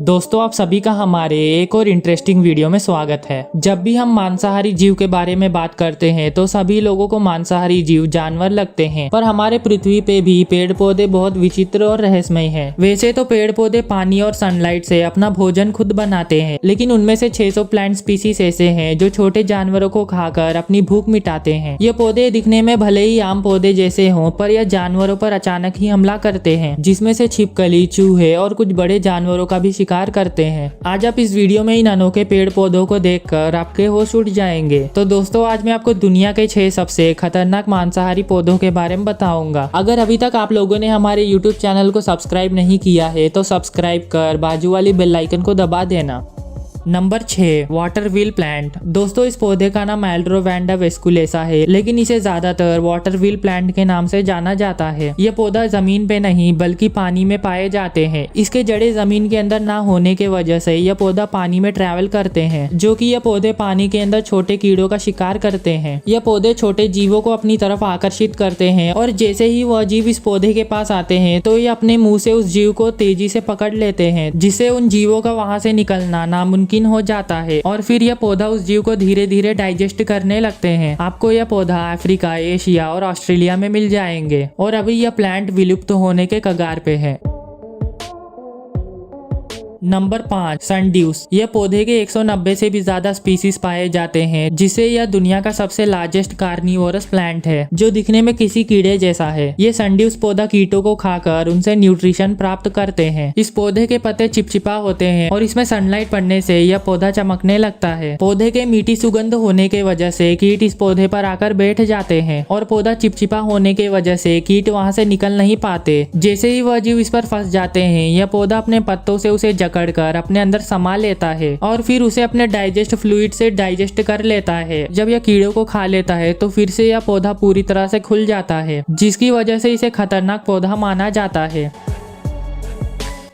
दोस्तों आप सभी का हमारे एक और इंटरेस्टिंग वीडियो में स्वागत है। जब भी हम मांसाहारी जीव के बारे में बात करते हैं तो सभी लोगों को मांसाहारी जीव जानवर लगते हैं, पर हमारे पृथ्वी पे भी पेड़ पौधे बहुत विचित्र और रहस्यमय हैं। वैसे तो पेड़ पौधे पानी और सनलाइट से अपना भोजन खुद बनाते हैं, लेकिन उनमें से 600 प्लांट स्पीसीज ऐसे हैं जो छोटे जानवरों को खाकर अपनी भूख मिटाते हैं। ये पौधे दिखने में भले ही आम पौधे जैसे हों, पर यह जानवरों पर अचानक ही हमला करते हैं, जिसमें से छिपकली, चूहे और कुछ बड़े जानवरों का भी शिकार करते हैं। आज आप इस वीडियो में इन अनोखे पेड़ पौधों को देखकर आपके होश उड़ जाएंगे। तो दोस्तों आज मैं आपको दुनिया के 6 सबसे खतरनाक मांसाहारी पौधों के बारे में बताऊंगा। अगर अभी तक आप लोगों ने हमारे YouTube चैनल को सब्सक्राइब नहीं किया है तो सब्सक्राइब कर बाजू वाली बेल आइकन को दबा देना। Number 6 water wheel plant. दोस्तों इस पौधे का नाम एल्ड्रोवेंडा वेस्कुलेसा है, लेकिन इसे ज्यादातर वाटर व्हील प्लांट के नाम से जाना जाता है। यह पौधा जमीन पे नहीं बल्कि पानी में पाए जाते हैं। इसके जड़ें जमीन के अंदर ना होने के वजह से यह पौधा पानी में ट्रैवल करते हैं, जो कि यह पौधे पानी के अंदर छोटे कीड़ों का शिकार करते हैं। यह पौधे छोटे जीवों को अपनी तरफ आकर्षित करते हैं और जैसे ही वह जीव इस पौधे के पास आते हैं तो ये अपने मुंह से उस जीव को तेजी से पकड़ लेते हैं, जिससे उन जीवों का वहां से निकलना नामुमकिन हो जाता है और फिर यह पौधा उस जीव को धीरे धीरे डाइजेस्ट करने लगते हैं। आपको यह पौधा अफ्रीका, एशिया और ऑस्ट्रेलिया में मिल जाएंगे और अभी यह प्लांट विलुप्त होने के कगार पे है। नंबर 5 सनड्यूस। यह पौधे के 190 से भी ज्यादा स्पीसीज पाए जाते हैं, जिससे यह दुनिया का सबसे लार्जेस्ट कार्निवोरस प्लांट है, जो दिखने में किसी कीड़े जैसा है। ये सनड्यूस पौधा कीटों को खाकर उनसे न्यूट्रिशन प्राप्त करते हैं। इस पौधे के पत्ते चिपचिपा होते हैं और इसमें सनलाइट पड़ने से यह पौधा चमकने लगता है। पौधे के मीठी सुगंध होने के वजह से कीट इस पौधे पर आकर बैठ जाते हैं और पौधा चिपचिपा होने के वजह से कीट वहां से निकल नहीं पाते। जैसे ही वह जीव इस पर फंस जाते हैं, यह पौधा अपने पत्तों से उसे कर अपने अंदर समा लेता है और फिर उसे अपने डाइजेस्ट फ्लूइड से डाइजेस्ट कर लेता है। जब यह कीड़ों को खा लेता है तो फिर से यह पौधा पूरी तरह से खुल जाता है, जिसकी वजह से इसे खतरनाक पौधा माना जाता है।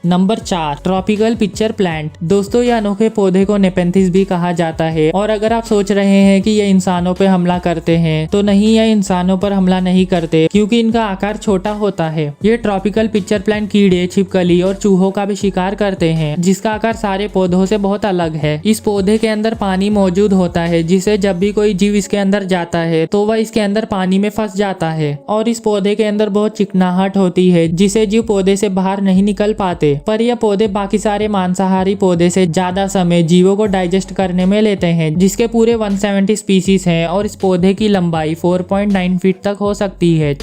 Number 4 tropical pitcher plant. दोस्तों यह अनोखे पौधे को नेपेंथिस भी कहा जाता है, और अगर आप सोच रहे हैं कि ये इंसानों पे हमला करते हैं तो नहीं, यह इंसानों पर हमला नहीं करते क्योंकि इनका आकार छोटा होता है। ये ट्रॉपिकल पिक्चर प्लांट कीड़े, छिपकली और चूहों का भी शिकार करते हैं, जिसका आकार सारे पौधों से बहुत अलग है। इस पौधे के अंदर पानी मौजूद होता है, जिसे जब भी कोई जीव इसके अंदर जाता है तो वह इसके अंदर पानी में फंस जाता है, और इस पौधे के अंदर बहुत चिकनाहट होती है, जिसे जीव पौधे से बाहर नहीं निकल पाते। पर यह पौधे बाकी सारे मांसाहारी पौधे से ज्यादा समय जीवों को डाइजेस्ट करने में लेते हैं, जिसके पूरे 170 स्पीसीज हैं और इस पौधे की लंबाई 4.9 फीट तक हो सकती है।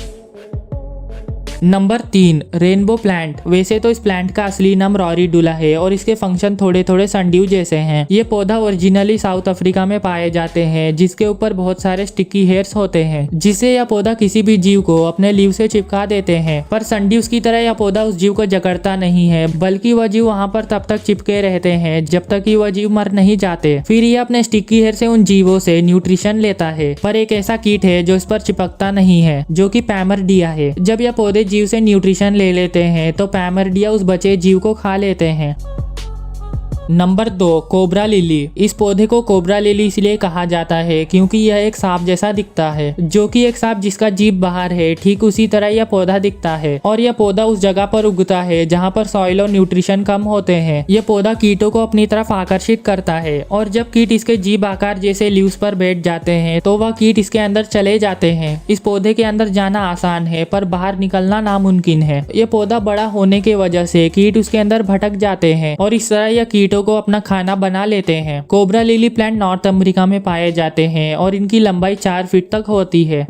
Number 3 rainbow plant. वैसे तो इस प्लांट का असली नाम रॉरीडुला है और इसके फंक्शन थोड़े थोड़े सनड्यू जैसे हैं। ये पौधा ओरिजिनली साउथ अफ्रीका में पाए जाते हैं, जिसके ऊपर बहुत सारे स्टिकी हेयर्स होते हैं, जिससे यह पौधा किसी भी जीव को अपने लीव से चिपका देते हैं। पर सनड्यूस की तरह यह पौधा उस जीव को जकड़ता नहीं है, बल्कि वह जीव वहाँ पर तब तक चिपके रहते हैं जब तक कि वह जीव मर नहीं जाते। फिर यह अपने स्टिकी हेयर से उन जीवों से न्यूट्रिशन लेता है। पर एक ऐसा कीट है जो इस पर चिपकता नहीं है, जो कि पैमरडिया है। जब यह पौधे जीव से न्यूट्रिशन ले लेते हैं तो पैमरडिया उस बचे जीव को खा लेते हैं। Number 2 cobra lily. इस पौधे को कोबरा लिली इसलिए कहा जाता है क्योंकि यह एक सांप जैसा दिखता है, जो कि एक सांप जिसका जीभ बाहर है, ठीक उसी तरह यह पौधा दिखता है। और यह पौधा उस जगह पर उगता है जहां पर सॉइल और न्यूट्रिशन कम होते हैं। यह पौधा कीटों को अपनी तरफ आकर्षित करता है, और जब कीट इसके जीभ आकार जैसे लीव्स पर बैठ जाते हैं तो वह कीट इसके अंदर चले जाते हैं। इस पौधे के अंदर जाना आसान है, पर बाहर निकलना नामुमकिन है। यह पौधा बड़ा होने की वजह से कीट उसके अंदर भटक जाते हैं और इस तरह यह कीट को अपना खाना बना लेते हैं। Cobra lily plant north America में पाए जाते हैं और इनकी लंबाई 4 फीट तक होती है।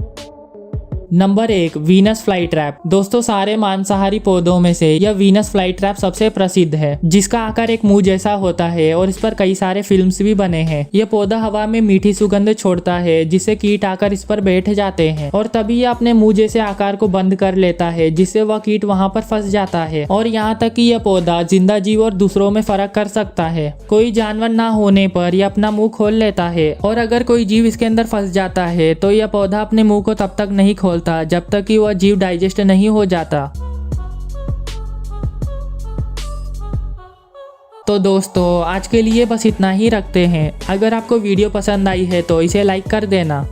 Number 1 Venus fly trap. दोस्तों सारे मांसाहारी पौधों में से यह वीनस फ्लाई ट्रैप सबसे प्रसिद्ध है, जिसका आकार एक मुंह जैसा होता है और इस पर कई सारे फिल्म्स भी बने हैं। यह पौधा हवा में मीठी सुगंध छोड़ता है, जिससे कीट आकर इस पर बैठ जाते हैं और तभी यह अपने मुंह जैसे आकार को बंद कर लेता है, जिससे वह कीट वहां पर फंस जाता है। और यहाँ तक कि यह पौधा जिंदा जीव और दूसरों में फर्क कर सकता है। कोई जानवर ना होने पर यह अपना मुंह खोल लेता है, और अगर कोई जीव इसके अंदर फंस जाता है तो यह पौधा अपने मुंह को तब तक नहीं खोलता जब तक कि वह जीव डाइजेस्ट नहीं हो जाता। तो दोस्तों आज के लिए बस इतना ही रखते हैं। अगर आपको वीडियो पसंद आई है तो इसे लाइक कर देना।